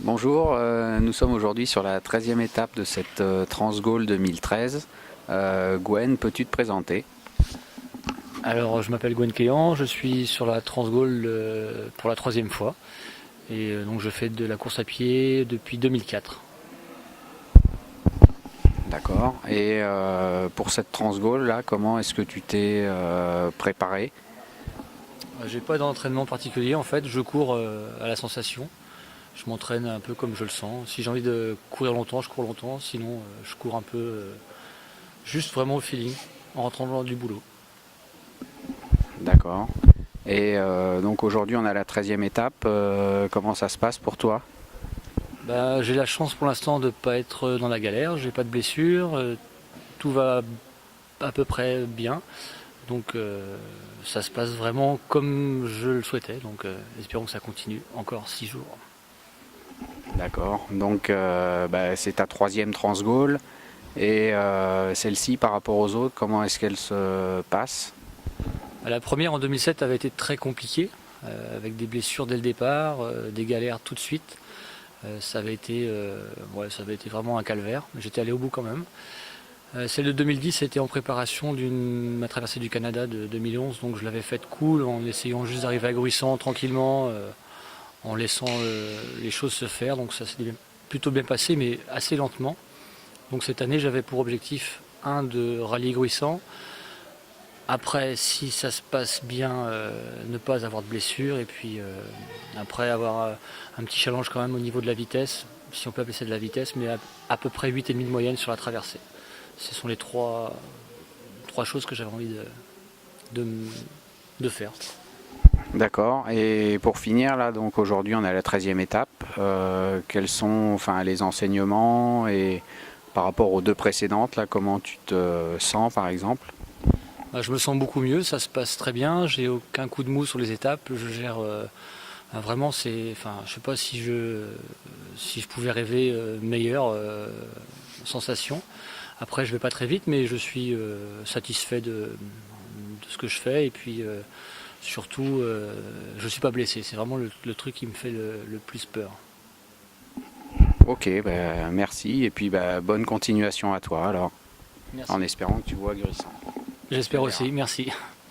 Bonjour, nous sommes aujourd'hui sur la 13e étape de cette Transgaulle 2013. Gwen, peux-tu te présenter? Alors, je m'appelle Gwen Kéan, je suis sur la Transgaulle pour la troisième fois. Et donc, je fais de la course à pied depuis 2004. D'accord. Et pour cette Transgaulle, là, comment est-ce que tu t'es préparé? J'ai pas d'entraînement particulier en fait, je cours à la sensation. Je m'entraîne un peu comme je le sens. Si j'ai envie de courir longtemps, je cours longtemps. Sinon, je cours un peu juste vraiment au feeling en rentrant du boulot. D'accord. Et donc aujourd'hui, on a la 13e étape. Comment ça se passe pour toi? Bah, j'ai la chance pour l'instant de ne pas être dans la galère. J'ai pas de blessure. Tout va à peu près bien. Donc ça se passe vraiment comme je le souhaitais. Donc espérons que ça continue encore 6 jours. D'accord. Donc c'est ta troisième Transgaulle. Et celle-ci, par rapport aux autres, comment est-ce qu'elle se passe? La première en 2007 avait été très compliquée, avec des blessures dès le départ, des galères tout de suite. Ça avait été vraiment un calvaire, mais j'étais allé au bout quand même. Celle de 2010 était en préparation d'une ma traversée du Canada de 2011, donc je l'avais faite cool, en essayant juste d'arriver à Gruissant tranquillement, en laissant les choses se faire. Donc ça s'est plutôt bien passé, mais assez lentement. Donc cette année, j'avais pour objectif de rallier Gruissant. Après, si ça se passe bien, ne pas avoir de blessure. Et puis après, avoir un petit challenge quand même au niveau de la vitesse, si on peut appeler ça de la vitesse, mais à peu près 8,5 de moyenne sur la traversée. Ce sont les trois choses que j'avais envie de, de faire. D'accord. Et pour finir, là, donc aujourd'hui, on est à la 13e étape. Quels sont, enfin, les enseignements et par rapport aux deux précédentes, là, comment tu te sens, par exemple? Bah, je me sens beaucoup mieux, ça se passe très bien. J'ai aucun coup de mou sur les étapes. Je gère vraiment. Je sais pas si je pouvais rêver meilleure sensation. Après, je vais pas très vite, mais je suis satisfait de ce que je fais. Et puis surtout, je suis pas blessé. C'est vraiment le truc qui me fait le plus peur. Ok, merci. Et puis bonne continuation à toi, alors, Merci. en espérant que tu vois Gruissant. J'espère On verra. aussi. Merci.